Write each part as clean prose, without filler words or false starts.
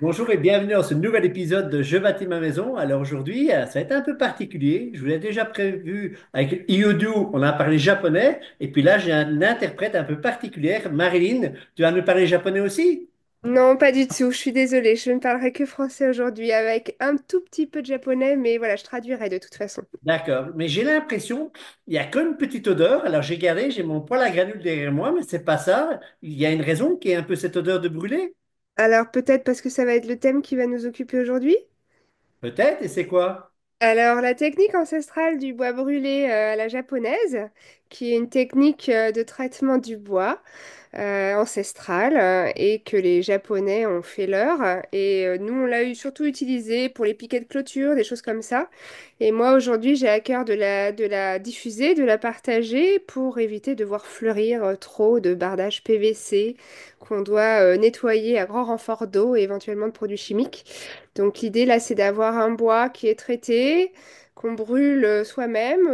Bonjour et bienvenue dans ce nouvel épisode de Je bâtis ma maison. Alors aujourd'hui, ça va être un peu particulier. Je vous l'ai déjà prévu avec Iodu, on a parlé japonais. Et puis là, j'ai un interprète un peu particulier, Marilyn. Tu vas nous parler japonais aussi? Non, pas du tout. Je suis désolée. Je ne parlerai que français aujourd'hui avec un tout petit peu de japonais, mais voilà, je traduirai de toute façon. D'accord. Mais j'ai l'impression, il y a qu'une petite odeur. Alors j'ai gardé, j'ai mon poêle à granules derrière moi, mais c'est pas ça. Il y a une raison qui est un peu cette odeur de brûlé? Alors peut-être parce que ça va être le thème qui va nous occuper aujourd'hui. Peut-être. Et c'est quoi? Alors la technique ancestrale du bois brûlé à la japonaise, qui est une technique de traitement du bois. Ancestrale et que les Japonais ont fait leur. Et nous, on l'a eu surtout utilisé pour les piquets de clôture, des choses comme ça. Et moi, aujourd'hui, j'ai à cœur de la diffuser, de la partager pour éviter de voir fleurir trop de bardages PVC qu'on doit nettoyer à grand renfort d'eau et éventuellement de produits chimiques. Donc l'idée, là, c'est d'avoir un bois qui est traité qu'on brûle soi-même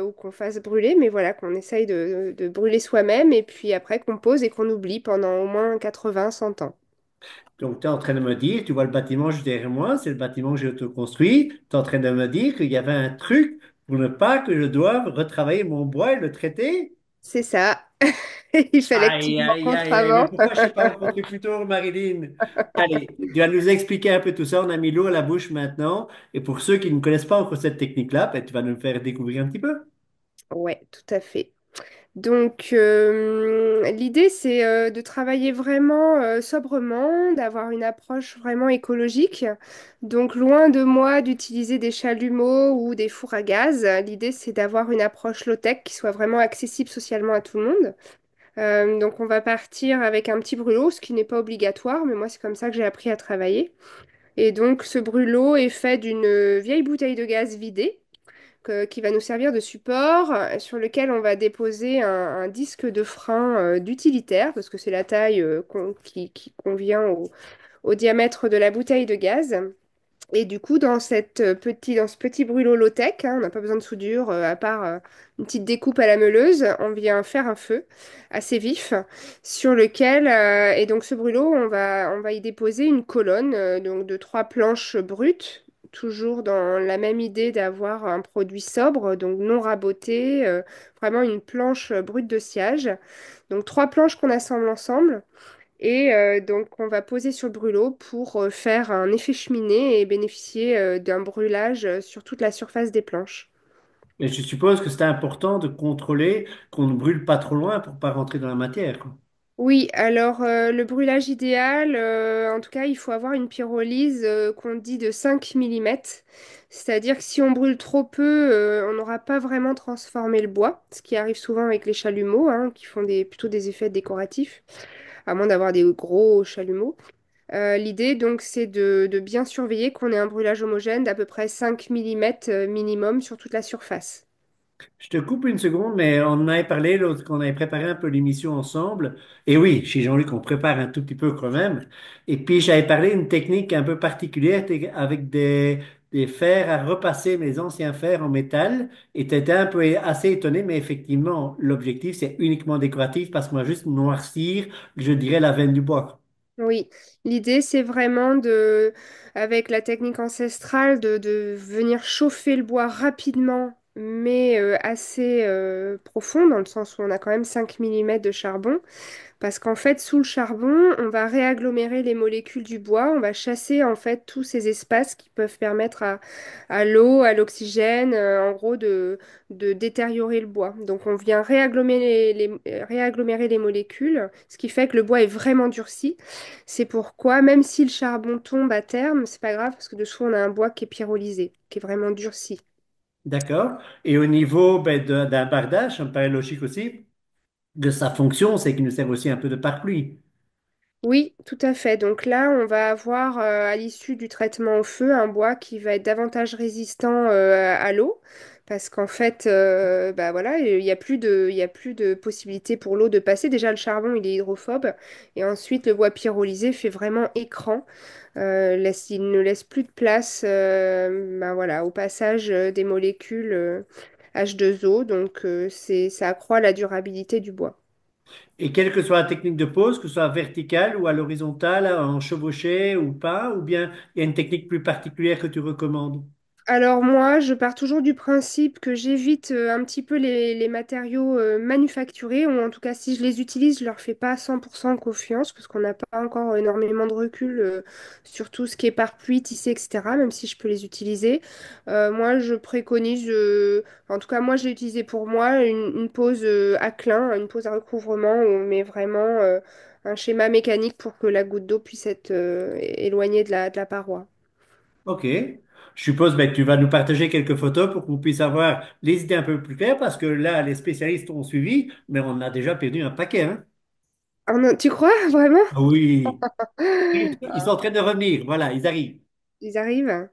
ou qu'on fasse brûler, mais voilà, qu'on essaye de brûler soi-même et puis après qu'on pose et qu'on oublie pendant au moins 80-100 ans. Donc, tu es en train de me dire, tu vois le bâtiment juste derrière moi, c'est le bâtiment que j'ai autoconstruit. Tu es en train de me dire qu'il y avait un truc pour ne pas que je doive retravailler mon bois et le traiter? C'est ça. Il fallait que tu Aïe, me aïe, rencontres aïe, aïe, mais avant. pourquoi je ne t'ai pas rencontré plus tôt, Marilyn? Allez, tu vas nous expliquer un peu tout ça. On a mis l'eau à la bouche maintenant. Et pour ceux qui ne connaissent pas encore cette technique-là, ben, tu vas nous faire découvrir un petit peu. Ouais, tout à fait. Donc, l'idée, c'est de travailler vraiment sobrement, d'avoir une approche vraiment écologique. Donc, loin de moi d'utiliser des chalumeaux ou des fours à gaz. L'idée, c'est d'avoir une approche low-tech qui soit vraiment accessible socialement à tout le monde. Donc, on va partir avec un petit brûlot, ce qui n'est pas obligatoire, mais moi, c'est comme ça que j'ai appris à travailler. Et donc, ce brûlot est fait d'une vieille bouteille de gaz vidée qui va nous servir de support, sur lequel on va déposer un disque de frein d'utilitaire, parce que c'est la taille qui convient au diamètre de la bouteille de gaz. Et du coup, dans ce petit brûlot low-tech, hein, on n'a pas besoin de soudure, à part une petite découpe à la meuleuse, on vient faire un feu assez vif sur lequel, et donc ce brûlot, on va y déposer une colonne donc de 3 planches brutes, toujours dans la même idée d'avoir un produit sobre, donc non raboté, vraiment une planche brute de sciage. Donc 3 planches qu'on assemble ensemble. Et donc, on va poser sur le brûlot pour faire un effet cheminée et bénéficier d'un brûlage sur toute la surface des planches. Et je suppose que c'est important de contrôler qu'on ne brûle pas trop loin pour pas rentrer dans la matière, quoi. Oui, alors le brûlage idéal, en tout cas, il faut avoir une pyrolyse qu'on dit de 5 millimètres. C'est-à-dire que si on brûle trop peu, on n'aura pas vraiment transformé le bois, ce qui arrive souvent avec les chalumeaux, hein, qui font plutôt des effets décoratifs, à moins d'avoir des gros chalumeaux. L'idée, donc, c'est de bien surveiller qu'on ait un brûlage homogène d'à peu près 5 millimètres minimum sur toute la surface. Je te coupe une seconde, mais on en avait parlé l'autre qu'on avait préparé un peu l'émission ensemble. Et oui, chez Jean-Luc, on prépare un tout petit peu quand même. Et puis, j'avais parlé d'une technique un peu particulière avec des fers à repasser mes anciens fers en métal. Et tu étais un peu assez étonné, mais effectivement, l'objectif, c'est uniquement décoratif parce qu'on va juste noircir, je dirais, la veine du bois. Oui, l'idée, c'est vraiment avec la technique ancestrale, de venir chauffer le bois rapidement, mais assez profond, dans le sens où on a quand même 5 millimètres de charbon. Parce qu'en fait, sous le charbon, on va réagglomérer les molécules du bois, on va chasser en fait tous ces espaces qui peuvent permettre à l'eau, à l'oxygène, en gros, de détériorer le bois. Donc on vient réagglomérer les molécules, ce qui fait que le bois est vraiment durci. C'est pourquoi, même si le charbon tombe à terme, c'est pas grave, parce que dessous, on a un bois qui est pyrolysé, qui est vraiment durci. D'accord? Et au niveau ben, d'un bardage, ça me paraît logique aussi, de sa fonction, c'est qu'il nous sert aussi un peu de pare-pluie. Oui, tout à fait. Donc là, on va avoir à l'issue du traitement au feu un bois qui va être davantage résistant à l'eau parce qu'en fait, bah voilà, il y a plus de possibilité pour l'eau de passer. Déjà, le charbon, il est hydrophobe et ensuite, le bois pyrolysé fait vraiment écran. Il ne laisse plus de place bah voilà, au passage des molécules H2O. Donc, ça accroît la durabilité du bois. Et quelle que soit la technique de pose, que ce soit verticale ou à l'horizontale, en chevauché ou pas, ou bien il y a une technique plus particulière que tu recommandes? Alors moi, je pars toujours du principe que j'évite un petit peu les matériaux manufacturés, ou en tout cas si je les utilise, je leur fais pas 100% confiance, parce qu'on n'a pas encore énormément de recul sur tout ce qui est pare-pluie, tissé, etc., même si je peux les utiliser. Moi, je préconise, en tout cas moi, je l'ai utilisé pour moi, une pose à clin, une pose à recouvrement, où on met vraiment un schéma mécanique pour que la goutte d'eau puisse être éloignée de la paroi. Ok. Je suppose ben, que tu vas nous partager quelques photos pour qu'on puisse avoir les idées un peu plus claires, parce que là, les spécialistes ont suivi, mais on a déjà perdu un paquet, hein? Ah non, tu crois vraiment? Ah oui. Ils sont en train de revenir. Voilà, ils arrivent. Ils arrivent.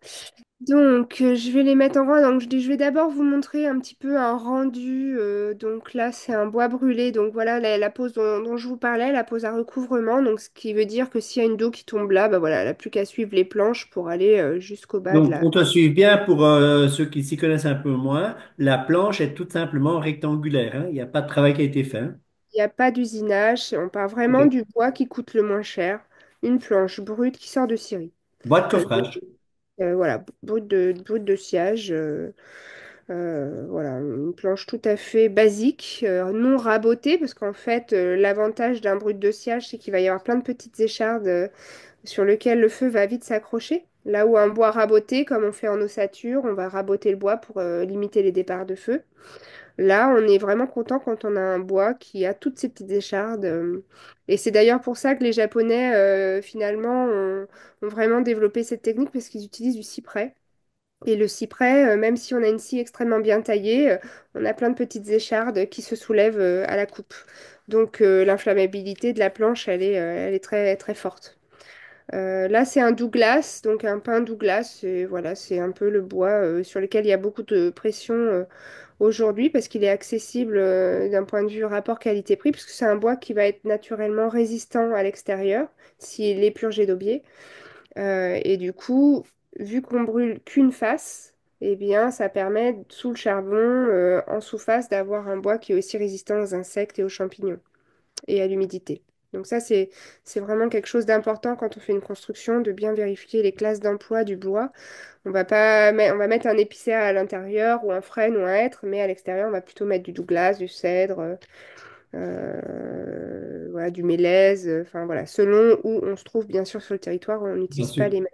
Donc, je vais les mettre en rang. Donc, je vais d'abord vous montrer un petit peu un rendu. Donc là, c'est un bois brûlé. Donc voilà, la pose dont je vous parlais, la pose à recouvrement. Donc, ce qui veut dire que s'il y a une dos qui tombe là, bah voilà, elle n'a plus qu'à suivre les planches pour aller jusqu'au bas de Donc, la. on te suit bien pour ceux qui s'y connaissent un peu moins. La planche est tout simplement rectangulaire, hein. Il n'y a pas de travail qui a été fait, hein. Il n'y a pas d'usinage. On part vraiment Ok. du bois qui coûte le moins cher. Une planche brute qui sort de scierie. Boîte Euh, coffrage. voilà, brute de sciage. Voilà, une planche tout à fait basique, non rabotée, parce qu'en fait, l'avantage d'un brut de sciage, c'est qu'il va y avoir plein de petites échardes sur lesquelles le feu va vite s'accrocher. Là où un bois raboté, comme on fait en ossature, on va raboter le bois pour limiter les départs de feu. Là, on est vraiment content quand on a un bois qui a toutes ces petites échardes. Et c'est d'ailleurs pour ça que les Japonais, finalement, ont vraiment développé cette technique, parce qu'ils utilisent du cyprès. Et le cyprès, même si on a une scie extrêmement bien taillée, on a plein de petites échardes qui se soulèvent à la coupe. Donc l'inflammabilité de la planche, elle est très, très forte. Là, c'est un Douglas, donc un pin Douglas. Et voilà, c'est un peu le bois sur lequel il y a beaucoup de pression aujourd'hui, parce qu'il est accessible d'un point de vue rapport qualité-prix, parce que c'est un bois qui va être naturellement résistant à l'extérieur s'il est purgé d'aubier. Et du coup, vu qu'on brûle qu'une face, eh bien, ça permet, sous le charbon, en sous-face, d'avoir un bois qui est aussi résistant aux insectes et aux champignons et à l'humidité. Donc ça, c'est vraiment quelque chose d'important quand on fait une construction, de bien vérifier les classes d'emploi du bois. On va pas on va mettre un épicéa à l'intérieur ou un frêne ou un hêtre, mais à l'extérieur, on va plutôt mettre du douglas, du cèdre, voilà, du mélèze, enfin voilà, selon où on se trouve bien sûr sur le territoire, on Bien n'utilise pas sûr. les mêmes.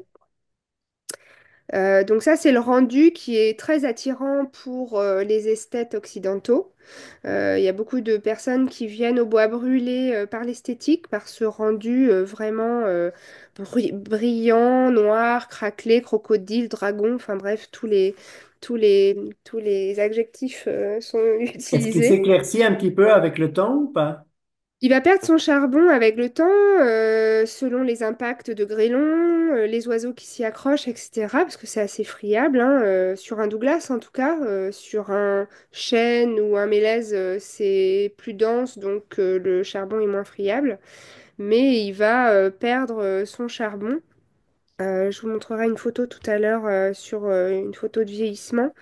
Donc ça, c'est le rendu qui est très attirant pour les esthètes occidentaux. Il y a beaucoup de personnes qui viennent au bois brûlé par l'esthétique, par ce rendu vraiment brillant, noir, craquelé, crocodile, dragon, enfin bref, tous les adjectifs sont Est-ce qu'il utilisés. s'éclaircit un petit peu avec le temps ou pas? Il va perdre son charbon avec le temps, selon les impacts de grêlons, les oiseaux qui s'y accrochent, etc. Parce que c'est assez friable, hein, sur un Douglas en tout cas. Sur un chêne ou un mélèze, c'est plus dense, donc le charbon est moins friable. Mais il va perdre son charbon. Je vous montrerai une photo tout à l'heure sur une photo de vieillissement.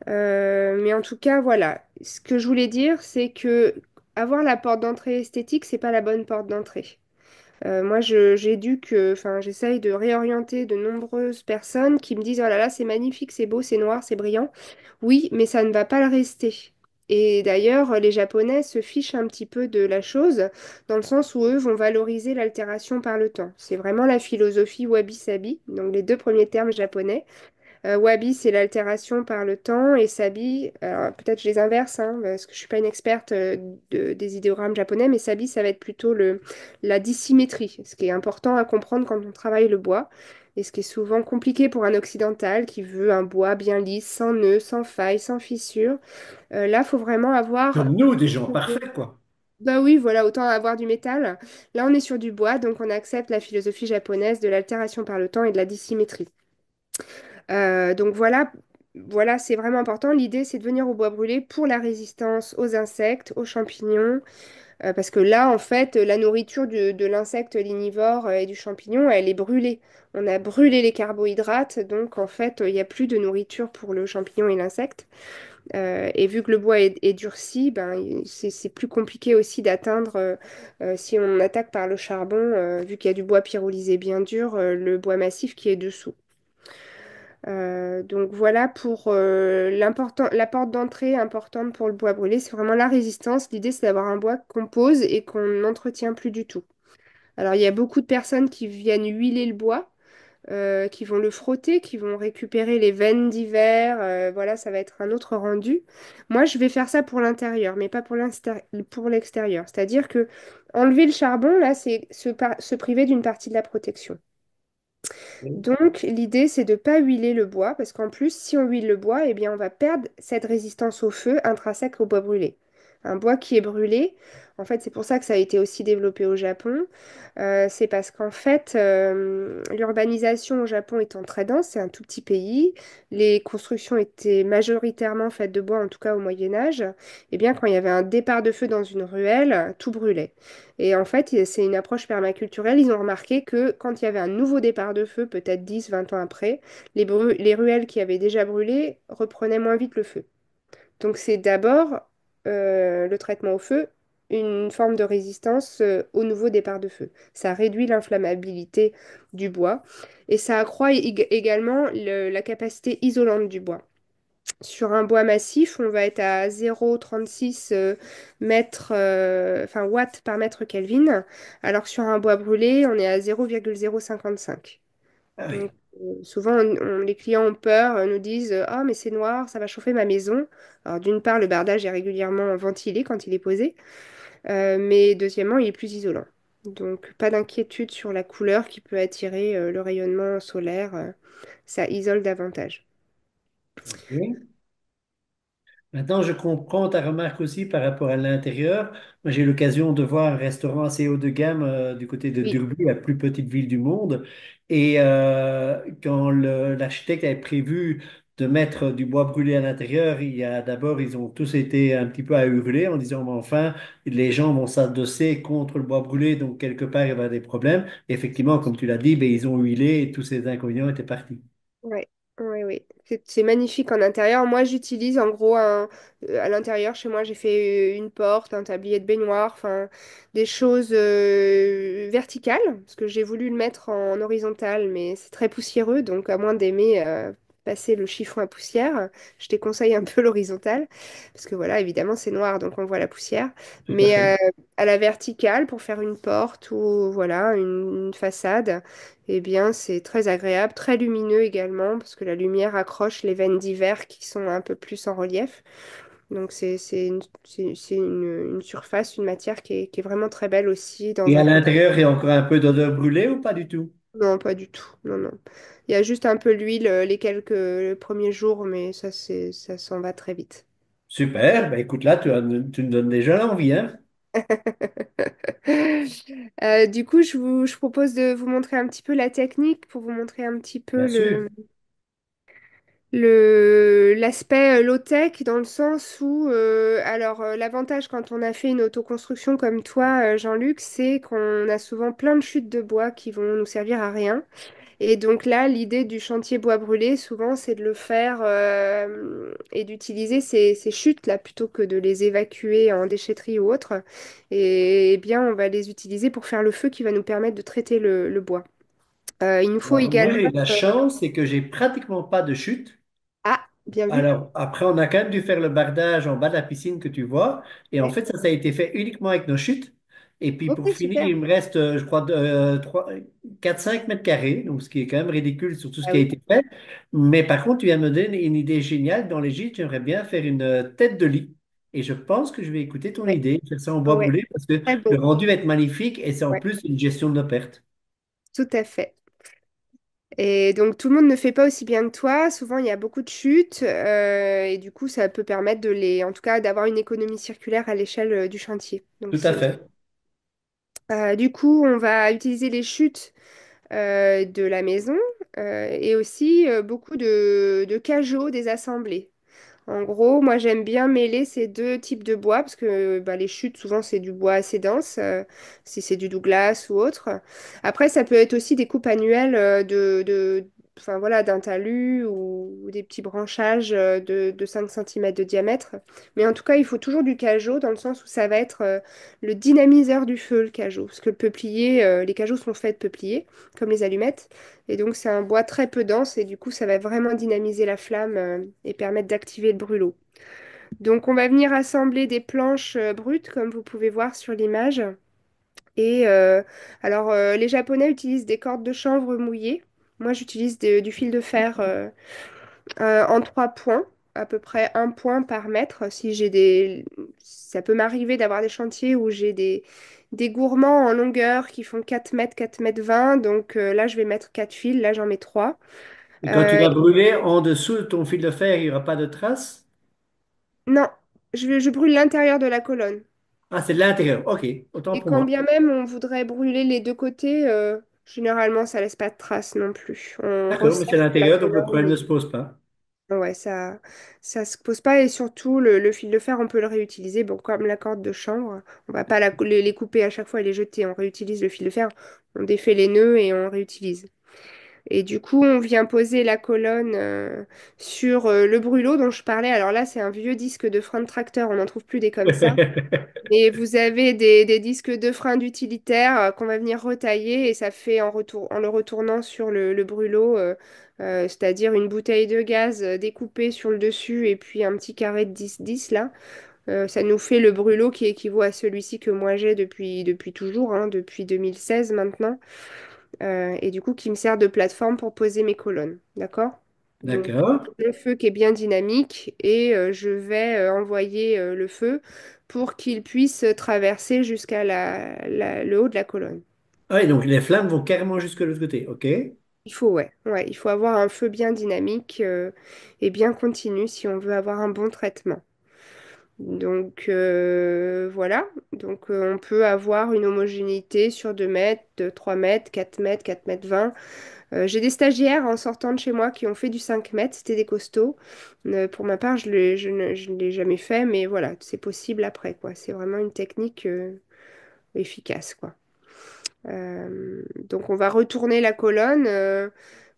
Mais en tout cas, voilà. Ce que je voulais dire, c'est que avoir la porte d'entrée esthétique, c'est pas la bonne porte d'entrée. Moi, j'éduque, enfin, j'essaye de réorienter de nombreuses personnes qui me disent, oh là là, c'est magnifique, c'est beau, c'est noir, c'est brillant. Oui, mais ça ne va pas le rester. Et d'ailleurs, les Japonais se fichent un petit peu de la chose, dans le sens où eux vont valoriser l'altération par le temps. C'est vraiment la philosophie wabi-sabi, donc les deux premiers termes japonais. Wabi, c'est l'altération par le temps, et sabi, alors peut-être je les inverse, hein, parce que je suis pas une experte des idéogrammes japonais, mais sabi, ça va être plutôt la dissymétrie, ce qui est important à comprendre quand on travaille le bois, et ce qui est souvent compliqué pour un occidental qui veut un bois bien lisse, sans nœud, sans faille, sans fissure. Là, il faut vraiment avoir... Comme nous, des gens parfaits, quoi. Bah oui, voilà, autant avoir du métal. Là, on est sur du bois, donc on accepte la philosophie japonaise de l'altération par le temps et de la dissymétrie. Donc voilà voilà, c'est vraiment important. L'idée, c'est de venir au bois brûlé pour la résistance aux insectes, aux champignons, parce que là, en fait, la nourriture de l'insecte lignivore et du champignon, elle est brûlée. On a brûlé les carbohydrates, donc en fait, il n'y a plus de nourriture pour le champignon et l'insecte. Et vu que le bois est durci, ben, c'est plus compliqué aussi d'atteindre, si on attaque par le charbon, vu qu'il y a du bois pyrolysé bien dur, le bois massif qui est dessous. Donc voilà pour la porte d'entrée importante pour le bois brûlé, c'est vraiment la résistance. L'idée, c'est d'avoir un bois qu'on pose et qu'on n'entretient plus du tout. Alors il y a beaucoup de personnes qui viennent huiler le bois, qui vont le frotter, qui vont récupérer les veines d'hiver. Voilà, ça va être un autre rendu. Moi, je vais faire ça pour l'intérieur, mais pas pour l'extérieur. C'est-à-dire que enlever le charbon, là, c'est se priver d'une partie de la protection. Oui. Donc, l'idée, c'est de ne pas huiler le bois, parce qu'en plus, si on huile le bois, eh bien, on va perdre cette résistance au feu intrinsèque au bois brûlé. Un bois qui est brûlé, en fait, c'est pour ça que ça a été aussi développé au Japon. C'est parce qu'en fait, l'urbanisation au Japon étant très dense, c'est un tout petit pays, les constructions étaient majoritairement faites de bois, en tout cas au Moyen Âge, et bien, quand il y avait un départ de feu dans une ruelle, tout brûlait. Et en fait, c'est une approche permaculturelle. Ils ont remarqué que quand il y avait un nouveau départ de feu, peut-être 10, 20 ans après, les ruelles qui avaient déjà brûlé reprenaient moins vite le feu. Donc c'est d'abord le traitement au feu, une forme de résistance au nouveau départ de feu. Ça réduit l'inflammabilité du bois et ça accroît également la capacité isolante du bois. Sur un bois massif, on va être à 0,36 enfin, watts par mètre Kelvin, alors que sur un bois brûlé, on est à 0,055. Ah oui. Donc, souvent, les clients ont peur, nous disent ah, mais c'est noir, ça va chauffer ma maison. Alors, d'une part, le bardage est régulièrement ventilé quand il est posé, mais deuxièmement, il est plus isolant. Donc, pas d'inquiétude sur la couleur qui peut attirer le rayonnement solaire. Ça isole davantage. Ok. Maintenant, je comprends ta remarque aussi par rapport à l'intérieur. Moi, j'ai eu l'occasion de voir un restaurant assez haut de gamme du côté de Oui, Durbuy, la plus petite ville du monde. Et quand l'architecte avait prévu de mettre du bois brûlé à l'intérieur, il y a d'abord, ils ont tous été un petit peu à hurler en disant, mais enfin, les gens vont s'adosser contre le bois brûlé, donc quelque part, il va y avoir des problèmes. Effectivement, comme tu l'as dit, ben, ils ont huilé et tous ces inconvénients étaient partis. ouais, ouais, ouais. C'est magnifique en intérieur. Moi, j'utilise en gros à l'intérieur, chez moi, j'ai fait une porte, un tablier de baignoire, enfin des choses verticales, parce que j'ai voulu le mettre en horizontal, mais c'est très poussiéreux, donc à moins d'aimer passer le chiffon à poussière, je te conseille un peu l'horizontal, parce que voilà, évidemment, c'est noir, donc on voit la poussière. Tout à Mais fait. à la verticale, pour faire une porte ou voilà, une façade. Eh bien, c'est très agréable, très lumineux également, parce que la lumière accroche les veines d'hiver qui sont un peu plus en relief. Donc, c'est une surface, une matière qui est vraiment très belle aussi dans Et à un contexte. l'intérieur, il y a encore un peu d'odeur brûlée ou pas du tout? Non, pas du tout. Non, non. Il y a juste un peu l'huile les quelques premiers jours, mais ça s'en va très vite. Super, ben écoute là, tu me donnes déjà l'envie, hein? Du coup, je propose de vous montrer un petit peu la technique pour vous montrer un petit peu Bien sûr. l'aspect low-tech dans le sens où, alors l'avantage quand on a fait une autoconstruction comme toi, Jean-Luc, c'est qu'on a souvent plein de chutes de bois qui vont nous servir à rien. Et donc là, l'idée du chantier bois brûlé, souvent, c'est de le faire et d'utiliser ces chutes-là plutôt que de les évacuer en déchetterie ou autre. Et, bien, on va les utiliser pour faire le feu qui va nous permettre de traiter le bois. Il nous faut Alors, moi, également... j'ai la chance, c'est que j'ai pratiquement pas de chute. Ah, bien vu. Alors, après, on a quand même dû faire le bardage en bas de la piscine que tu vois. Et en Ouais. fait, ça a été fait uniquement avec nos chutes. Et puis, Ok, pour finir, super. il me reste, je crois, 4-5 mètres carrés, donc ce qui est quand même ridicule sur tout ce Ah qui a oui. été fait. Mais par contre, tu viens de me donner une idée géniale. Dans les gîtes, j'aimerais bien faire une tête de lit. Et je pense que je vais écouter ton Ouais. idée, faire ça en Ah bois ouais. brûlé, parce que Très le beau. rendu va être magnifique et c'est en Ouais. plus une gestion de nos pertes. Tout à fait. Et donc tout le monde ne fait pas aussi bien que toi. Souvent il y a beaucoup de chutes et du coup ça peut permettre en tout cas, d'avoir une économie circulaire à l'échelle du chantier. Donc Tout à fait. du coup on va utiliser les chutes de la maison. et aussi beaucoup de cajots désassemblés. En gros, moi j'aime bien mêler ces deux types de bois parce que bah, les chutes, souvent c'est du bois assez dense, si c'est du Douglas ou autre. Après, ça peut être aussi des coupes annuelles enfin, voilà, d'un talus ou des petits branchages de 5 cm de diamètre. Mais en tout cas, il faut toujours du cajot dans le sens où ça va être le dynamiseur du feu, le cajot. Parce que le peuplier, les cajots sont faits de peuplier, comme les allumettes. Et donc, c'est un bois très peu dense et du coup, ça va vraiment dynamiser la flamme et permettre d'activer le brûlot. Donc, on va venir assembler des planches brutes, comme vous pouvez voir sur l'image. Et les Japonais utilisent des cordes de chanvre mouillées. Moi, j'utilise du fil de fer en 3 points, à peu près 1 point par mètre. Si j'ai des... Ça peut m'arriver d'avoir des chantiers où j'ai des gourmands en longueur qui font 4 mètres, 4 m 20. Donc là, je vais mettre 4 fils. Là, j'en mets 3. Et quand tu Euh, vas brûler en dessous de ton fil de fer, il n'y aura pas de traces? non, je brûle l'intérieur de la colonne. Ah, c'est de l'intérieur. OK, autant Et pour quand moi. bien même on voudrait brûler les deux côtés, généralement, ça laisse pas de traces non plus. On D'accord, mais c'est resserre la l'intérieur, donc le colonne. problème ne se pose pas. Ouais, ça se pose pas et surtout le fil de fer, on peut le réutiliser. Bon, comme la corde de chanvre, on va pas les couper à chaque fois et les jeter. On réutilise le fil de fer, on défait les nœuds et on réutilise. Et du coup, on vient poser la colonne sur le brûlot dont je parlais. Alors là, c'est un vieux disque de frein de tracteur, on n'en trouve plus des comme ça. Et vous avez des disques de frein d'utilitaire qu'on va venir retailler et ça fait en le retournant sur le brûlot, c'est-à-dire une bouteille de gaz découpée sur le dessus et puis un petit carré de 10-10 là. Ça nous fait le brûlot qui équivaut à celui-ci que moi j'ai depuis toujours, hein, depuis 2016 maintenant, et du coup qui me sert de plateforme pour poser mes colonnes. D'accord? Donc, D'accord. le feu qui est bien dynamique et je vais envoyer le feu pour qu'il puisse traverser jusqu'à le haut de la colonne. Ah oui, donc les flammes vont carrément jusque de l'autre côté. OK. Il faut, ouais, ouais, il faut avoir un feu bien dynamique et bien continu si on veut avoir un bon traitement. Donc voilà, donc on peut avoir une homogénéité sur 2 mètres, 3 mètres, 4 mètres, 4 m 20. J'ai des stagiaires en sortant de chez moi qui ont fait du 5 mètres, c'était des costauds. Pour ma part, je ne l'ai jamais fait, mais voilà, c'est possible après, quoi. C'est vraiment une technique efficace, quoi. Donc on va retourner la colonne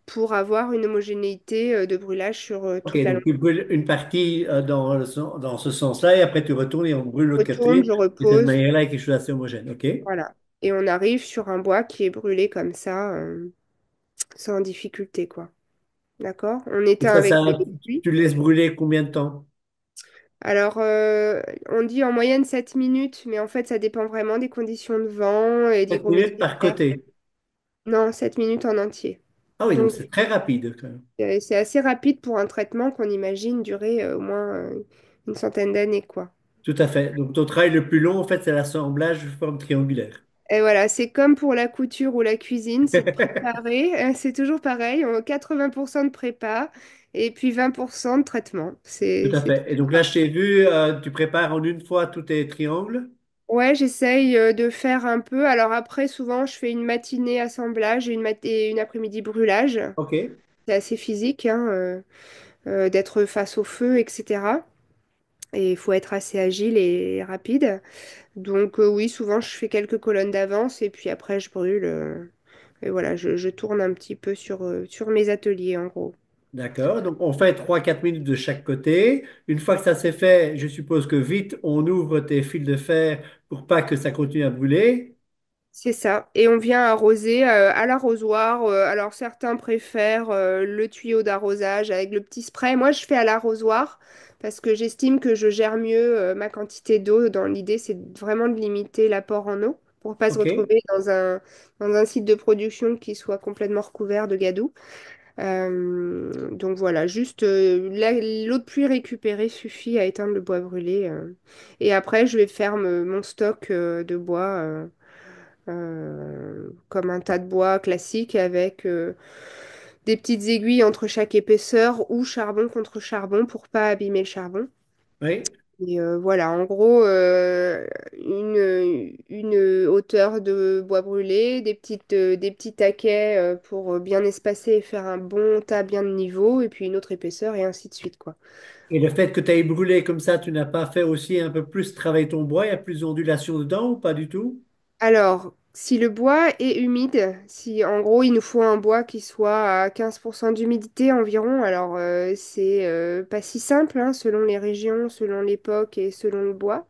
pour avoir une homogénéité de brûlage sur OK, toute la donc longueur. tu brûles une partie dans ce sens-là et après tu retournes et on brûle Je l'autre retourne, côté. je Et de cette repose, manière-là, il y a quelque chose d'assez homogène. OK. voilà. Et on arrive sur un bois qui est brûlé comme ça, sans difficulté, quoi. D'accord? On Et éteint ça, avec ça, des bougies. tu le laisses brûler combien de temps? Alors, on dit en moyenne 7 minutes, mais en fait, ça dépend vraiment des conditions de vent et 7 minutes d'hygrométrie par de l'air. côté. Non, 7 minutes en entier. Ah oui, donc Donc, c'est très rapide quand même. c'est assez rapide pour un traitement qu'on imagine durer au moins une centaine d'années, quoi. Tout à fait. Donc ton travail le plus long, en fait, c'est l'assemblage de forme triangulaire. Et voilà, c'est comme pour la couture ou la cuisine, c'est de préparer. C'est toujours pareil, 80% de prépa et puis 20% de traitement. Tout à C'est fait. Et toujours donc là, pareil. je t'ai vu, tu prépares en une fois tous tes triangles. Ouais, j'essaye de faire un peu. Alors après, souvent, je fais une matinée assemblage et une après-midi brûlage. OK. C'est assez physique, hein, d'être face au feu, etc. Et il faut être assez agile et rapide. Donc oui, souvent, je fais quelques colonnes d'avance et puis après, je brûle. Et voilà, je tourne un petit peu sur mes ateliers, en gros. D'accord. Donc on fait 3 4 minutes de chaque côté. Une fois que ça s'est fait, je suppose que vite, on ouvre tes fils de fer pour pas que ça continue à brûler. C'est ça. Et on vient arroser à l'arrosoir. Alors certains préfèrent le tuyau d'arrosage avec le petit spray. Moi, je fais à l'arrosoir parce que j'estime que je gère mieux ma quantité d'eau. Dans l'idée, c'est vraiment de limiter l'apport en eau pour pas se OK. retrouver dans un site de production qui soit complètement recouvert de gadou. Donc voilà, juste l'eau de pluie récupérée suffit à éteindre le bois brûlé. Et après, je vais faire mon stock de bois. Comme un tas de bois classique avec des petites aiguilles entre chaque épaisseur ou charbon contre charbon pour pas abîmer le charbon. Oui. Et voilà, en gros, une hauteur de bois brûlé, des petits taquets pour bien espacer et faire un bon tas bien de niveau, et puis une autre épaisseur, et ainsi de suite, quoi. Et le fait que tu aies brûlé comme ça, tu n'as pas fait aussi un peu plus travailler ton bois, il y a plus d'ondulation dedans ou pas du tout? Alors, si le bois est humide, si en gros il nous faut un bois qui soit à 15% d'humidité environ, alors c'est pas si simple hein, selon les régions, selon l'époque et selon le bois.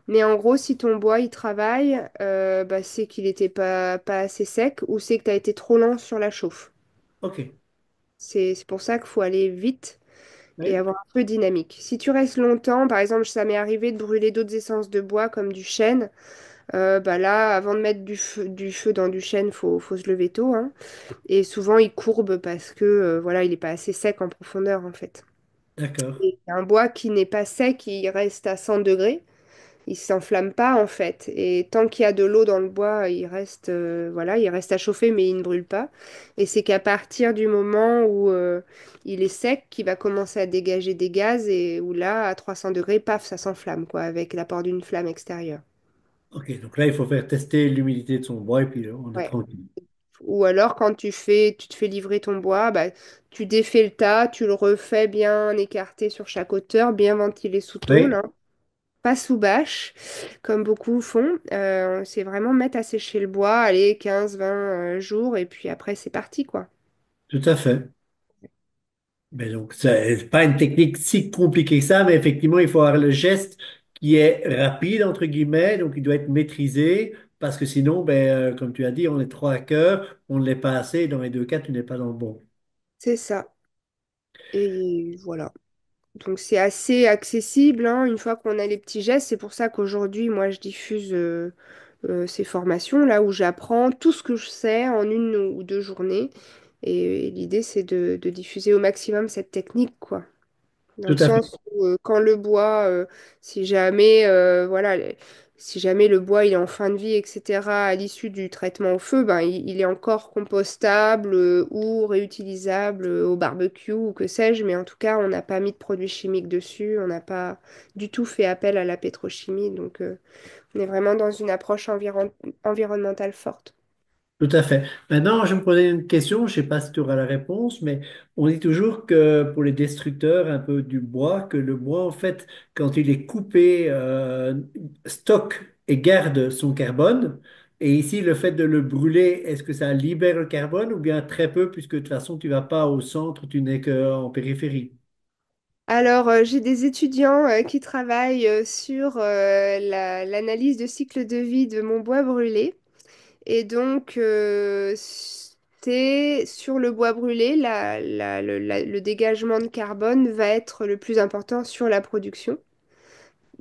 Mais en gros, si ton bois il travaille, bah, c'est qu'il n'était pas assez sec ou c'est que tu as été trop lent sur la chauffe. Ok. C'est pour ça qu'il faut aller vite et Oui. avoir un peu de dynamique. Si tu restes longtemps, par exemple, ça m'est arrivé de brûler d'autres essences de bois comme du chêne. Bah là, avant de mettre du feu dans du chêne, faut se lever tôt, hein. Et souvent, il courbe parce que voilà, il n'est pas assez sec en profondeur en fait. D'accord. Et un bois qui n'est pas sec, il reste à 100 degrés. Il s'enflamme pas en fait. Et tant qu'il y a de l'eau dans le bois, il reste, voilà, il reste à chauffer, mais il ne brûle pas. Et c'est qu'à partir du moment où il est sec, qu'il va commencer à dégager des gaz et où là, à 300 degrés, paf, ça s'enflamme quoi, avec l'apport d'une flamme extérieure. Ok. Donc là, il faut faire tester l'humidité de son bois et puis là, on est Ouais. tranquille. Ou alors, quand tu te fais livrer ton bois, bah, tu défais le tas, tu le refais bien écarté sur chaque hauteur, bien ventilé sous tôle, Oui, hein, pas sous bâche, comme beaucoup font. C'est vraiment mettre à sécher le bois, allez, 15-20 jours, et puis après, c'est parti, quoi. tout à fait. Mais donc, c'est pas une technique si compliquée que ça, mais effectivement, il faut avoir le geste qui est rapide, entre guillemets, donc il doit être maîtrisé, parce que sinon, comme tu as dit, on est trop à cœur, on ne l'est pas assez, et dans les deux cas, tu n'es pas dans le bon. C'est ça. Et voilà. Donc c'est assez accessible, hein, une fois qu'on a les petits gestes. C'est pour ça qu'aujourd'hui, moi, je diffuse ces formations là où j'apprends tout ce que je sais en une ou deux journées. Et l'idée, c'est de diffuser au maximum cette technique, quoi. Dans Tout le à fait, sens où quand le bois, si jamais, voilà, si jamais le bois il est en fin de vie, etc., à l'issue du traitement au feu, ben, il est encore compostable ou réutilisable au barbecue ou que sais-je, mais en tout cas, on n'a pas mis de produits chimiques dessus, on n'a pas du tout fait appel à la pétrochimie, donc on est vraiment dans une approche environnementale forte. tout à fait. Maintenant, je me posais une question, je ne sais pas si tu auras la réponse, mais on dit toujours que pour les destructeurs un peu du bois, que le bois, en fait, quand il est coupé, stocke et garde son carbone. Et ici, le fait de le brûler, est-ce que ça libère le carbone ou bien très peu, puisque de toute façon, tu vas pas au centre, tu n'es qu'en périphérie? Alors, j'ai des étudiants qui travaillent sur l'analyse de cycle de vie de mon bois brûlé. Et donc, c'est sur le bois brûlé, le dégagement de carbone va être le plus important sur la production.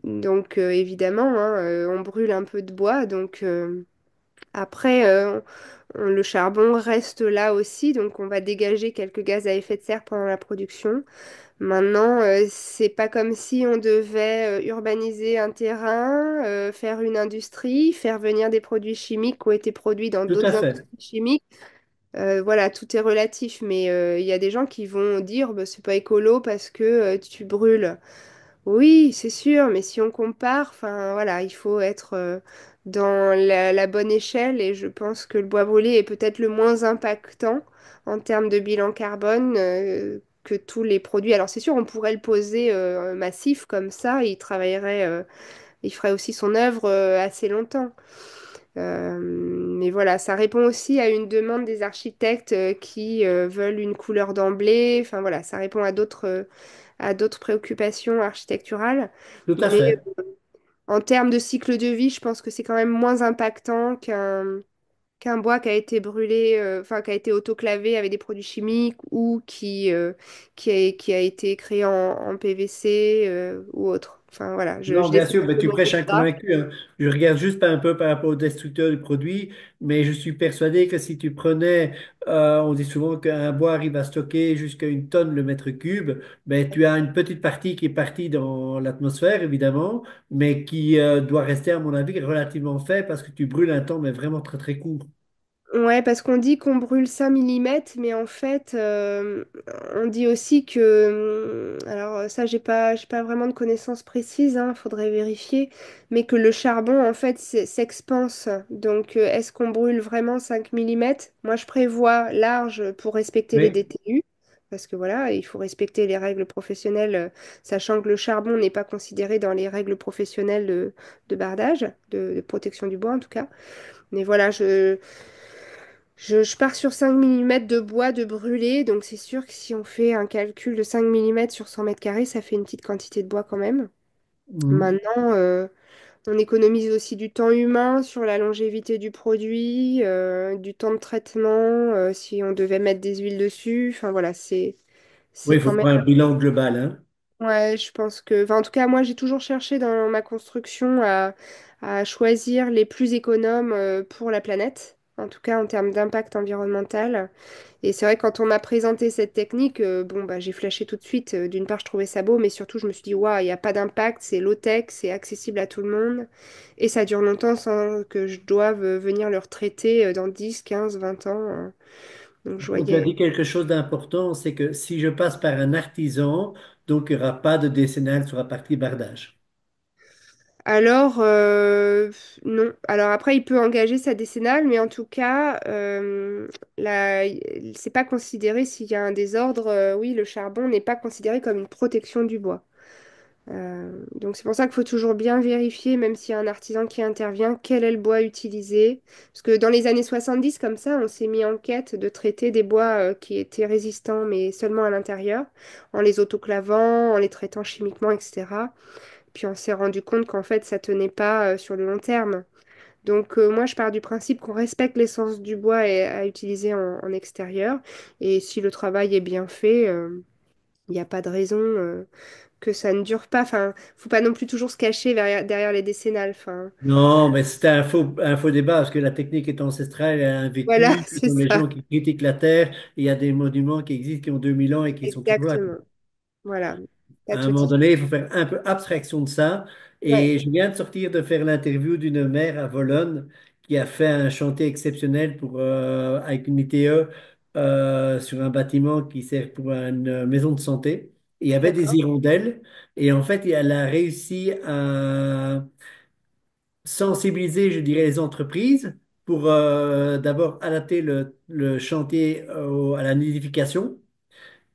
Donc, évidemment, hein, on brûle un peu de bois. Donc, après, le charbon reste là aussi. Donc, on va dégager quelques gaz à effet de serre pendant la production. Maintenant, c'est pas comme si on devait urbaniser un terrain, faire une industrie, faire venir des produits chimiques qui ont été produits dans Tout à d'autres fait. industries chimiques. Voilà, tout est relatif, mais il y a des gens qui vont dire bah, c'est pas écolo parce que tu brûles. Oui, c'est sûr, mais si on compare, enfin voilà, il faut être dans la bonne échelle et je pense que le bois brûlé est peut-être le moins impactant en termes de bilan carbone que tous les produits. Alors c'est sûr, on pourrait le poser massif comme ça, il travaillerait, il ferait aussi son œuvre assez longtemps. Mais voilà, ça répond aussi à une demande des architectes qui veulent une couleur d'emblée. Enfin voilà, ça répond à d'autres préoccupations architecturales. Tout à Mais fait. en termes de cycle de vie, je pense que c'est quand même moins impactant qu'un bois qui a été brûlé, enfin qui a été autoclavé avec des produits chimiques ou qui a été créé en PVC ou autre. Enfin voilà, Non, je bien défends sûr, ben, tu absolument prêches un pas ça. convaincu, hein. Je regarde juste pas un peu par rapport au destructeur du produit, mais je suis persuadé que si tu prenais, on dit souvent qu'un bois arrive à stocker jusqu'à une tonne le mètre cube, ben, tu as une petite partie qui est partie dans l'atmosphère, évidemment, mais qui doit rester, à mon avis, relativement faible parce que tu brûles un temps, mais vraiment très, très court. Ouais, parce qu'on dit qu'on brûle 5 millimètres, mais en fait, on dit aussi que, alors ça, j'ai pas vraiment de connaissances précises, hein, faudrait vérifier, mais que le charbon, en fait, s'expanse. Donc, est-ce qu'on brûle vraiment 5 millimètres? Moi, je prévois large pour respecter les Oui. DTU, parce que voilà, il faut respecter les règles professionnelles, sachant que le charbon n'est pas considéré dans les règles professionnelles de bardage, de protection du bois en tout cas. Mais voilà, je pars sur 5 millimètres de bois de brûlé, donc c'est sûr que si on fait un calcul de 5 millimètres sur 100 mètres carrés, ça fait une petite quantité de bois quand même. Mhm. Maintenant, on économise aussi du temps humain sur la longévité du produit, du temps de traitement, si on devait mettre des huiles dessus. Enfin voilà, Oui, c'est il faut quand même. faire un bilan global, hein. Ouais, je pense que. Enfin, en tout cas, moi, j'ai toujours cherché dans ma construction à choisir les plus économes pour la planète, en tout cas en termes d'impact environnemental. Et c'est vrai, quand on m'a présenté cette technique, bon, bah, j'ai flashé tout de suite. D'une part, je trouvais ça beau, mais surtout, je me suis dit, waouh, il n'y a pas d'impact, c'est low-tech, c'est accessible à tout le monde. Et ça dure longtemps sans que je doive venir le retraiter dans 10, 15, 20 ans. Donc, je Donc, tu as voyais. dit quelque chose d'important, c'est que si je passe par un artisan, donc il n'y aura pas de décennale sur la partie bardage. Alors, non. Alors après, il peut engager sa décennale, mais en tout cas, là, c'est pas considéré s'il y a un désordre. Oui, le charbon n'est pas considéré comme une protection du bois. Donc c'est pour ça qu'il faut toujours bien vérifier, même s'il y a un artisan qui intervient, quel est le bois utilisé. Parce que dans les années 70, comme ça, on s'est mis en quête de traiter des bois qui étaient résistants, mais seulement à l'intérieur, en les autoclavant, en les traitant chimiquement, etc. Puis on s'est rendu compte qu'en fait, ça tenait pas sur le long terme. Donc moi, je pars du principe qu'on respecte l'essence du bois à utiliser en extérieur. Et si le travail est bien fait, il n'y a pas de raison que ça ne dure pas. Enfin, faut pas non plus toujours se cacher derrière les décennales. Enfin, Non, mais c'était un faux débat parce que la technique est ancestrale, elle a un voilà, vécu. Ce c'est sont les ça. gens qui critiquent la Terre. Et il y a des monuments qui existent qui ont 2000 ans et qui sont toujours là. Exactement. Voilà. À T'as un tout moment dit. donné, il faut faire un peu abstraction de ça. Ouais, Et je viens de sortir de faire l'interview d'une mère à Volonne qui a fait un chantier exceptionnel avec une ITE sur un bâtiment qui sert pour une maison de santé. Il y avait des d'accord. hirondelles et en fait, elle a réussi à sensibiliser, je dirais, les entreprises pour d'abord adapter le chantier à la nidification.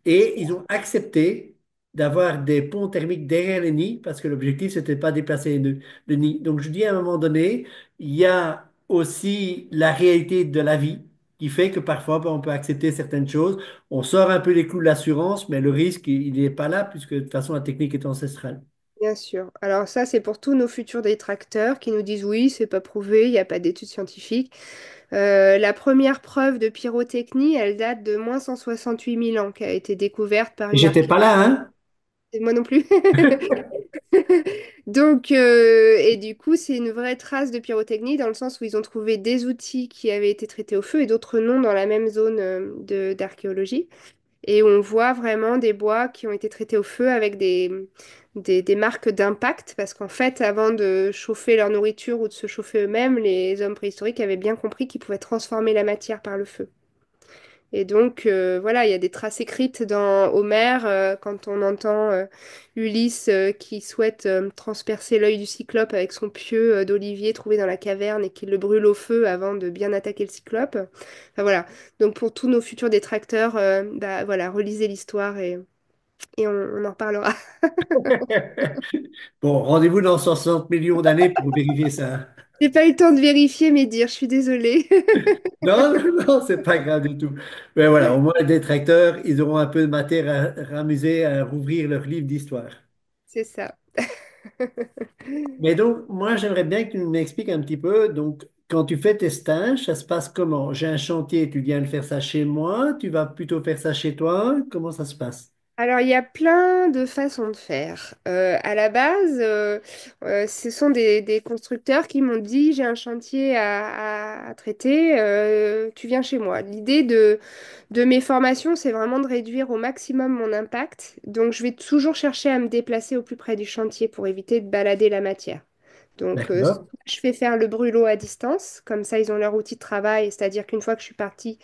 Et ils ont accepté d'avoir des ponts thermiques derrière les nids parce que l'objectif, c'était pas déplacer le nid. Donc, je dis à un moment donné, il y a aussi la réalité de la vie qui fait que parfois, ben, on peut accepter certaines choses. On sort un peu les clous de l'assurance, mais le risque, il n'est pas là puisque de toute façon, la technique est ancestrale. Bien sûr. Alors ça, c'est pour tous nos futurs détracteurs qui nous disent oui, c'est pas prouvé, il n'y a pas d'études scientifiques. La première preuve de pyrotechnie, elle date de moins 168 000 ans, qui a été découverte par Et une j'étais pas archéologue. là, hein? Moi non plus. Donc, et du coup, c'est une vraie trace de pyrotechnie dans le sens où ils ont trouvé des outils qui avaient été traités au feu et d'autres non dans la même zone d'archéologie. Et on voit vraiment des bois qui ont été traités au feu avec des marques d'impact, parce qu'en fait, avant de chauffer leur nourriture ou de se chauffer eux-mêmes, les hommes préhistoriques avaient bien compris qu'ils pouvaient transformer la matière par le feu. Et donc, voilà, il y a des traces écrites dans Homère, quand on entend Ulysse qui souhaite transpercer l'œil du cyclope avec son pieu d'olivier trouvé dans la caverne et qu'il le brûle au feu avant de bien attaquer le cyclope. Enfin, voilà. Donc, pour tous nos futurs détracteurs, bah, voilà, relisez l'histoire et on en reparlera. Bon, rendez-vous dans 60 millions d'années pour vérifier ça. J'ai pas eu le temps de vérifier mes dires, je suis désolée. Non, non, non, c'est pas grave du tout. Mais voilà, au moins les détracteurs, ils auront un peu de matière à ramuser, à rouvrir leur livre d'histoire. C'est ça. Mais donc, moi, j'aimerais bien que tu m'expliques un petit peu. Donc, quand tu fais tes stages, ça se passe comment? J'ai un chantier, tu viens de faire ça chez moi, tu vas plutôt faire ça chez toi. Comment ça se passe? Alors, il y a plein de façons de faire. À la base, ce sont des constructeurs qui m'ont dit, j'ai un chantier à traiter, tu viens chez moi. L'idée de mes formations, c'est vraiment de réduire au maximum mon impact. Donc, je vais toujours chercher à me déplacer au plus près du chantier pour éviter de balader la matière. Donc, D'accord. je fais faire le brûlot à distance, comme ça ils ont leur outil de travail, c'est-à-dire qu'une fois que je suis partie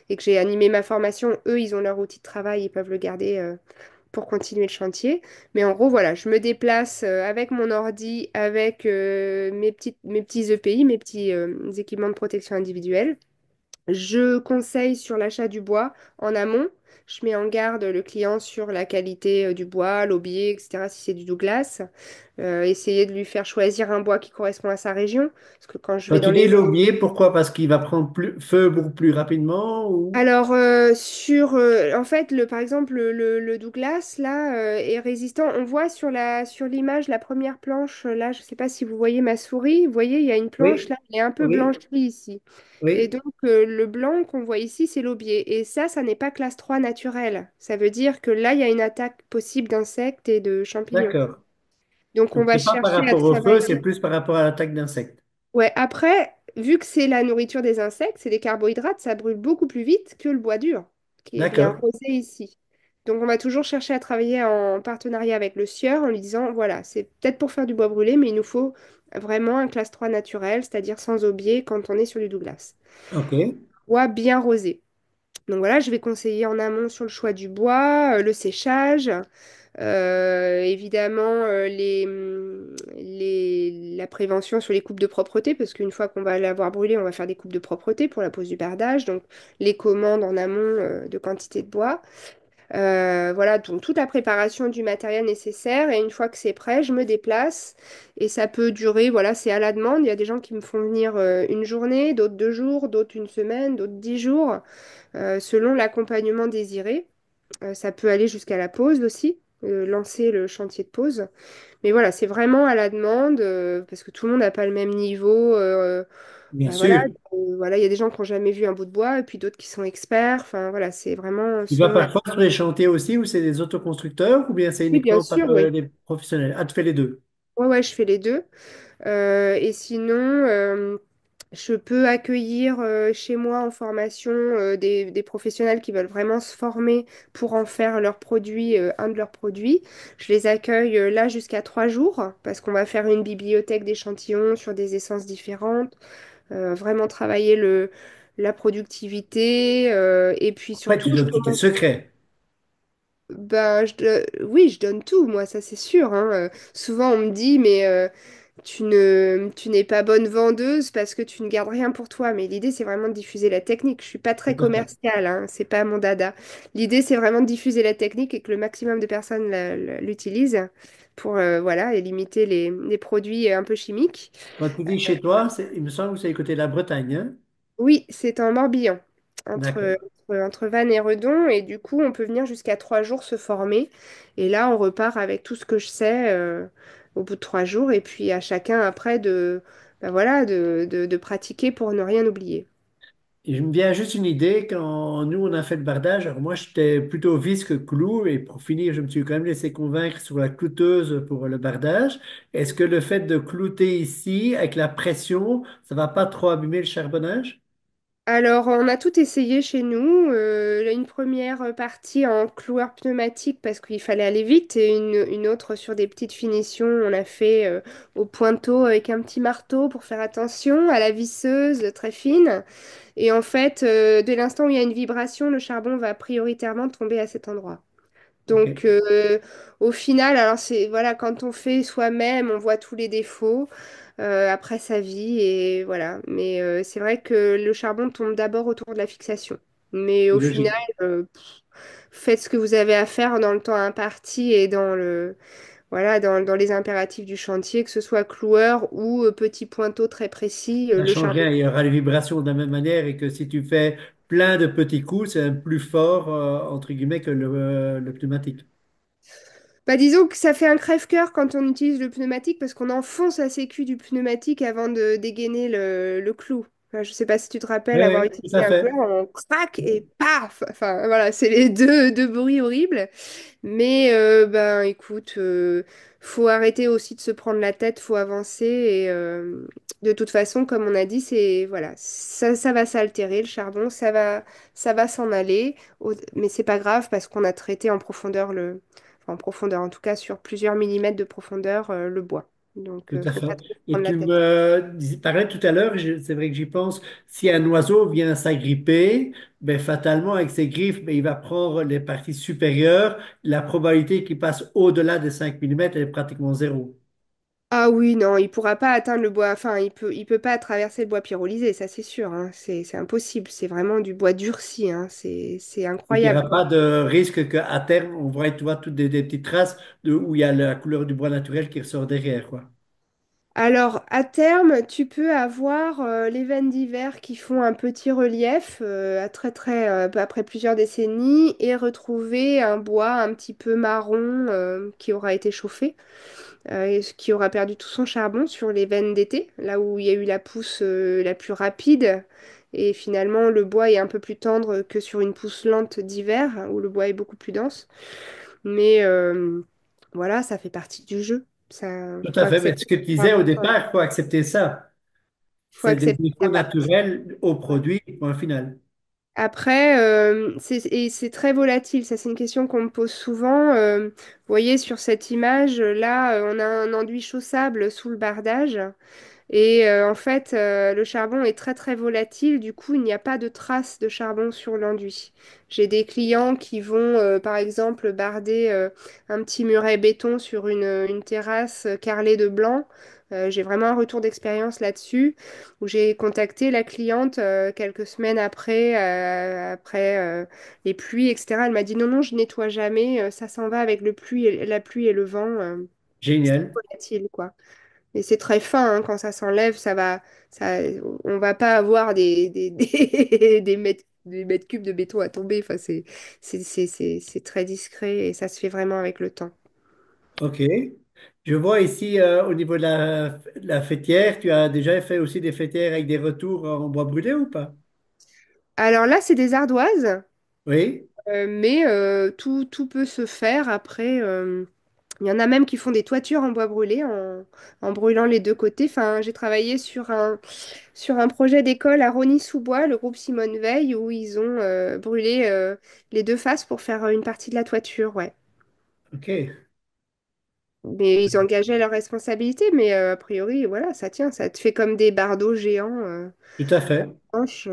et que j'ai animé ma formation, eux, ils ont leur outil de travail, ils peuvent le garder pour continuer le chantier. Mais en gros, voilà, je me déplace avec mon ordi, avec mes petits EPI, mes petits équipements de protection individuelle. Je conseille sur l'achat du bois en amont. Je mets en garde le client sur la qualité du bois, l'aubier, etc. si c'est du Douglas. Essayer de lui faire choisir un bois qui correspond à sa région. Parce que quand je Quand vais tu dans dis les... l'aubier, pourquoi? Parce qu'il va prendre feu beaucoup plus rapidement ou... Alors, en fait, par exemple, le Douglas, là, est résistant. On voit sur l'image, la première planche, là, je ne sais pas si vous voyez ma souris. Vous voyez, il y a une planche, Oui, là, qui est un peu oui, blanchie ici. Et oui, donc, le blanc qu'on voit ici, c'est l'aubier. Et ça n'est pas classe 3 naturel. Ça veut dire que là, il y a une attaque possible d'insectes et de champignons. d'accord. Donc, on Donc, va c'est pas par chercher à rapport au feu, c'est travailler. plus par rapport à l'attaque d'insectes. Ouais, après, vu que c'est la nourriture des insectes, c'est des carbohydrates, ça brûle beaucoup plus vite que le bois dur, qui est bien D'accord. rosé ici. Donc, on va toujours chercher à travailler en partenariat avec le sieur en lui disant, voilà, c'est peut-être pour faire du bois brûlé, mais il nous faut vraiment un classe 3 naturel, c'est-à-dire sans aubier quand on est sur du Douglas. OK. Bois bien rosé. Donc voilà, je vais conseiller en amont sur le choix du bois, le séchage, évidemment la prévention sur les coupes de propreté, parce qu'une fois qu'on va l'avoir brûlé, on va faire des coupes de propreté pour la pose du bardage, donc les commandes en amont de quantité de bois. Voilà, donc toute la préparation du matériel nécessaire, et une fois que c'est prêt, je me déplace, et ça peut durer, voilà, c'est à la demande. Il y a des gens qui me font venir une journée, d'autres 2 jours, d'autres une semaine, d'autres 10 jours selon l'accompagnement désiré. Ça peut aller jusqu'à la pause aussi, lancer le chantier de pause. Mais voilà, c'est vraiment à la demande parce que tout le monde n'a pas le même niveau. Bien Bah voilà, sûr. voilà, il y a des gens qui n'ont jamais vu un bout de bois et puis d'autres qui sont experts. Enfin voilà, c'est vraiment Tu vas selon la... parfois sur les chantiers aussi où c'est des autoconstructeurs ou bien c'est Oui, bien uniquement par sûr, oui. les professionnels? Ah, tu fais les deux. Ouais, ouais, je fais les deux. Et sinon, je peux accueillir chez moi en formation des professionnels qui veulent vraiment se former pour en faire leur produit, un de leurs produits. Je les accueille là jusqu'à 3 jours parce qu'on va faire une bibliothèque d'échantillons sur des essences différentes, vraiment travailler la productivité et puis Après, tu surtout, je donnes tous tes commence. secrets. Ben, oui, je donne tout, moi, ça c'est sûr, hein. Souvent, on me dit, mais tu n'es pas bonne vendeuse parce que tu ne gardes rien pour toi. Mais l'idée, c'est vraiment de diffuser la technique. Je suis pas très Tout à fait. commerciale, hein, c'est pas mon dada. L'idée, c'est vraiment de diffuser la technique et que le maximum de personnes l'utilisent pour voilà, et limiter les produits un peu chimiques. Quand tu dis chez toi, il me semble que c'est côté de la Bretagne, hein? Oui, c'est en Morbihan, D'accord. entre Vannes et Redon, et du coup, on peut venir jusqu'à 3 jours se former. Et là, on repart avec tout ce que je sais au bout de 3 jours, et puis à chacun après bah voilà, de pratiquer pour ne rien oublier. Et je me viens juste une idée, quand nous on a fait le bardage, alors moi j'étais plutôt vis que clou, et pour finir, je me suis quand même laissé convaincre sur la clouteuse pour le bardage. Est-ce que le fait de clouter ici, avec la pression, ça va pas trop abîmer le charbonnage? Alors, on a tout essayé chez nous. Une première partie en cloueur pneumatique parce qu'il fallait aller vite et une autre sur des petites finitions. On a fait au pointeau avec un petit marteau pour faire attention, à la visseuse très fine. Et en fait, dès l'instant où il y a une vibration, le charbon va prioritairement tomber à cet endroit. Donc, OK. au final, alors c'est voilà, quand on fait soi-même, on voit tous les défauts après sa vie et voilà. Mais c'est vrai que le charbon tombe d'abord autour de la fixation. Mais C'est au final, logique. faites ce que vous avez à faire dans le temps imparti et dans le voilà, dans les impératifs du chantier, que ce soit cloueur ou petit pointeau très précis, Ça le change charbon. rien, il y aura les vibrations de la même manière et que si tu fais plein de petits coups, c'est plus fort, entre guillemets, que le pneumatique. Bah, disons que ça fait un crève-cœur quand on utilise le pneumatique parce qu'on enfonce la sécu du pneumatique avant de dégainer le clou. Enfin, je sais pas si tu te rappelles Oui, avoir oui, tout utilisé à un clou, fait. on craque et paf! Enfin voilà, c'est les deux bruits horribles. Mais ben écoute, faut arrêter aussi de se prendre la tête, faut avancer et de toute façon, comme on a dit, c'est voilà, ça va s'altérer le charbon, ça va s'en aller, mais c'est pas grave parce qu'on a traité en profondeur enfin, en profondeur en tout cas sur plusieurs millimètres de profondeur le bois. Donc, Tout à faut pas fait. trop se Et prendre la tu tête. me parlais tout à l'heure, c'est vrai que j'y pense, si un oiseau vient s'agripper, ben fatalement avec ses griffes, ben, il va prendre les parties supérieures. La probabilité qu'il passe au-delà des 5 millimètres elle est pratiquement zéro. Ah oui, non, il pourra pas atteindre le bois. Enfin, il peut pas traverser le bois pyrolysé, ça c'est sûr, hein. C'est impossible. C'est vraiment du bois durci, hein. C'est Donc il n'y incroyable. aura pas de risque qu'à terme, on voit, tu vois, toutes des petites traces où il y a la couleur du bois naturel qui ressort derrière, quoi. Alors, à terme, tu peux avoir les veines d'hiver qui font un petit relief à après plusieurs décennies et retrouver un bois un petit peu marron qui aura été chauffé et qui aura perdu tout son charbon sur les veines d'été, là où il y a eu la pousse la plus rapide. Et finalement, le bois est un peu plus tendre que sur une pousse lente d'hiver, où le bois est beaucoup plus dense. Mais voilà, ça fait partie du jeu. Ça, Tout faut à fait. Mais ce accepter. que tu disais au départ, il faut accepter ça. Faut C'est des accepter défauts d'avoir. naturels au Ouais. produit, point final. Après, et c'est très volatile. Ça, c'est une question qu'on me pose souvent. Vous voyez, sur cette image, là, on a un enduit chaussable sous le bardage. Et en fait, le charbon est très très volatile, du coup, il n'y a pas de traces de charbon sur l'enduit. J'ai des clients qui vont, par exemple, barder un petit muret béton sur une terrasse carrelée de blanc. J'ai vraiment un retour d'expérience là-dessus, où j'ai contacté la cliente quelques semaines après les pluies, etc. Elle m'a dit non, non, je nettoie jamais, ça s'en va avec la pluie et le vent. C'est Génial. volatile, quoi. Et c'est très fin, hein, quand ça s'enlève, ça, on va pas avoir des mètres cubes de béton à tomber. Enfin, c'est très discret et ça se fait vraiment avec le temps. OK. Je vois ici au niveau de la fêtière, tu as déjà fait aussi des fêtières avec des retours en bois brûlé ou pas? Alors là, c'est des ardoises, Oui. mais tout peut se faire après. Il y en a même qui font des toitures en bois brûlé en brûlant les deux côtés. Enfin, j'ai travaillé sur un projet d'école à Rosny-sous-Bois, le groupe Simone Veil, où ils ont brûlé les deux faces pour faire une partie de la toiture, ouais. OK. Mais ils engageaient leurs responsabilités, mais a priori, voilà, ça tient, ça te fait comme des bardeaux géants Tout à fait. proches,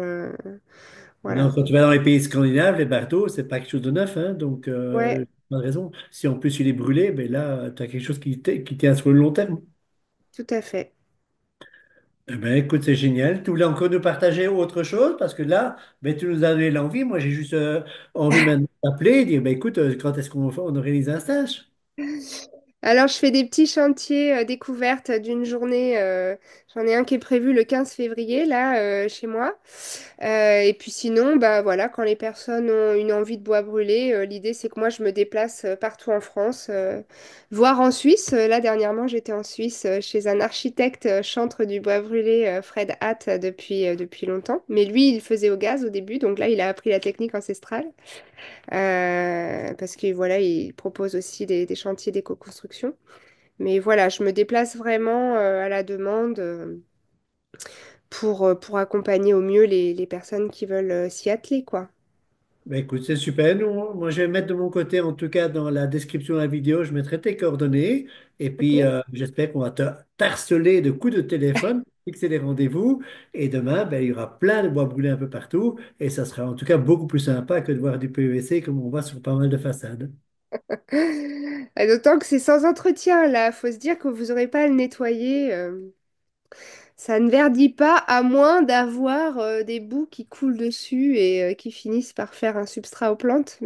voilà. Donc, quand tu vas dans les pays scandinaves, les bardeaux, c'est pas quelque chose de neuf, hein, donc, Ouais, pas de raison. Si en plus il est brûlé, ben là, tu as quelque chose qui tient sur le long terme. tout à fait. Eh ben, écoute, c'est génial. Tu voulais encore nous partager autre chose? Parce que là, ben, tu nous as donné l'envie. Moi, j'ai juste envie maintenant d'appeler et dire, ben, écoute, quand est-ce on organise un stage? Alors, je fais des petits chantiers découvertes d'une journée. J'en ai un qui est prévu le 15 février, là, chez moi. Et puis sinon, bah voilà, quand les personnes ont une envie de bois brûlé, l'idée c'est que moi je me déplace partout en France, voire en Suisse. Là, dernièrement, j'étais en Suisse chez un architecte chantre du bois brûlé, Fred Hatt, depuis longtemps. Mais lui, il faisait au gaz au début, donc là, il a appris la technique ancestrale. Parce que voilà, il propose aussi des chantiers d'éco-construction. Mais voilà, je me déplace vraiment à la demande pour accompagner au mieux les personnes qui veulent s'y atteler, quoi. Ben, écoute, c'est super. Moi, je vais mettre de mon côté, en tout cas, dans la description de la vidéo, je mettrai tes coordonnées. Et puis, Ok. j'espère qu'on va te harceler de coups de téléphone, fixer des rendez-vous. Et demain, ben, il y aura plein de bois brûlés un peu partout. Et ça sera en tout cas beaucoup plus sympa que de voir du PVC comme on voit sur pas mal de façades. Et d'autant que c'est sans entretien, là. Faut se dire que vous n'aurez pas à le nettoyer. Ça ne verdit pas, à moins d'avoir des boues qui coulent dessus et qui finissent par faire un substrat aux plantes.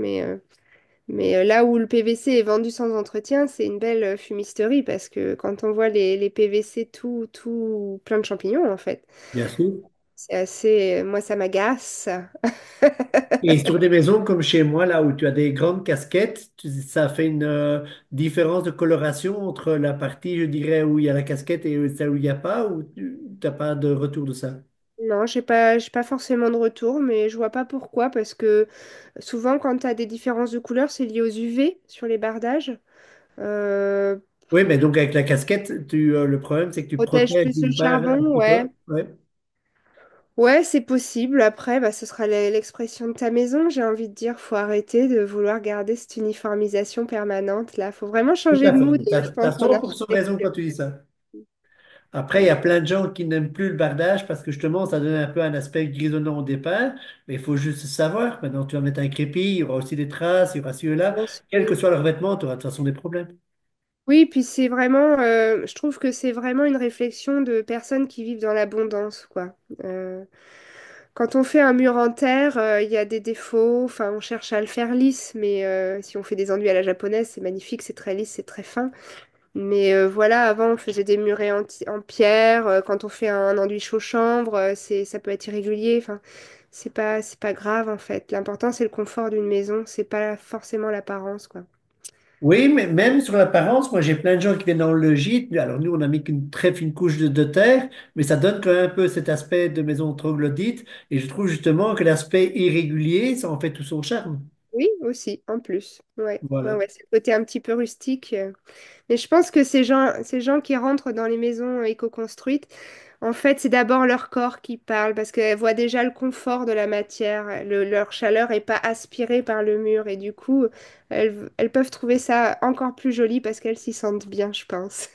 Mais là où le PVC est vendu sans entretien, c'est une belle fumisterie parce que quand on voit les PVC tout plein de champignons, en fait, Bien sûr. c'est assez. Moi, ça m'agace. Et sur des maisons comme chez moi, là où tu as des grandes casquettes, ça fait une différence de coloration entre la partie, je dirais, où il y a la casquette et celle où il n'y a pas, ou tu n'as pas de retour de ça? Non, j'ai pas forcément de retour, mais je vois pas pourquoi, parce que souvent, quand tu as des différences de couleur, c'est lié aux UV sur les bardages. Euh, Oui, mais donc avec la casquette, le problème, c'est que tu Protège protèges plus le d'une part un charbon, petit peu. ouais. Ouais, Ouais, c'est possible. Après, bah, ce sera l'expression de ta maison. J'ai envie de dire, faut arrêter de vouloir garder cette uniformisation permanente là. Faut vraiment tout changer à de fait. mood, Tu je as pense, en 100% raison architecture. quand tu dis ça. Après, il y a plein de gens qui n'aiment plus le bardage parce que justement, ça donne un peu un aspect grisonnant au départ. Mais il faut juste savoir. Maintenant, tu vas mettre un crépi, il y aura aussi des traces, il y aura ci et là. Bien Quel que sûr. soit leur vêtement, tu auras de toute façon des problèmes. Oui, puis c'est vraiment, je trouve que c'est vraiment une réflexion de personnes qui vivent dans l'abondance, quoi. Euh, Quand on fait un mur en terre, il y a des défauts. Enfin, on cherche à le faire lisse, mais si on fait des enduits à la japonaise, c'est magnifique, c'est très lisse, c'est très fin. Mais voilà, avant, on faisait des murets en pierre. Quand on fait un enduit chaud-chambre, ça peut être irrégulier. Enfin, c'est pas grave en fait. L'important, c'est le confort d'une maison. C'est pas forcément l'apparence, quoi. Oui, mais même sur l'apparence, moi j'ai plein de gens qui viennent dans le gîte. Alors nous, on a mis qu'une très fine couche de terre, mais ça donne quand même un peu cet aspect de maison troglodyte. Et je trouve justement que l'aspect irrégulier, ça en fait tout son charme. Oui, aussi, en plus. Ouais, ouais, Voilà. ouais. C'est le côté un petit peu rustique. Mais je pense que ces gens qui rentrent dans les maisons éco-construites, en fait, c'est d'abord leur corps qui parle parce qu'elles voient déjà le confort de la matière. Leur chaleur n'est pas aspirée par le mur et du coup, elles peuvent trouver ça encore plus joli parce qu'elles s'y sentent bien, je pense.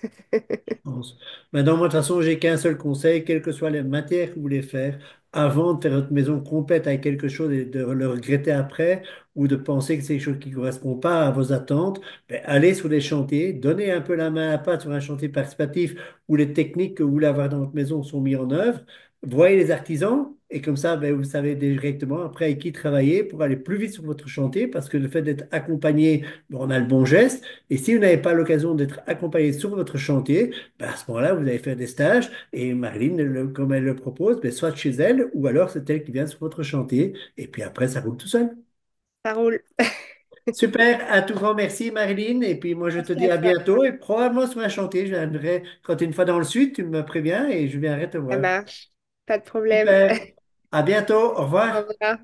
Pense. Maintenant, moi, de toute façon, j'ai qu'un seul conseil, quelles que soient les matières que vous voulez faire, avant de faire votre maison complète avec quelque chose et de le regretter après, ou de penser que c'est quelque chose qui ne correspond pas à vos attentes, ben, allez sur les chantiers, donnez un peu la main à pâte sur un chantier participatif où les techniques que vous voulez avoir dans votre maison sont mises en œuvre. Voyez les artisans, et comme ça, ben, vous savez directement après avec qui travailler pour aller plus vite sur votre chantier, parce que le fait d'être accompagné, ben, on a le bon geste. Et si vous n'avez pas l'occasion d'être accompagné sur votre chantier, ben, à ce moment-là, vous allez faire des stages et Marine, comme elle le propose, ben, soit chez elle ou alors c'est elle qui vient sur votre chantier et puis après, ça roule tout seul. Ça roule. Super, à tout grand merci Marilyn et puis moi je te Merci dis à à toi. bientôt et probablement sur un chantier, je viendrai quand tu es une fois dans le sud, tu me préviens et je viendrai te Ça voir. marche. Pas de problème. Super, à bientôt, au Au revoir. revoir.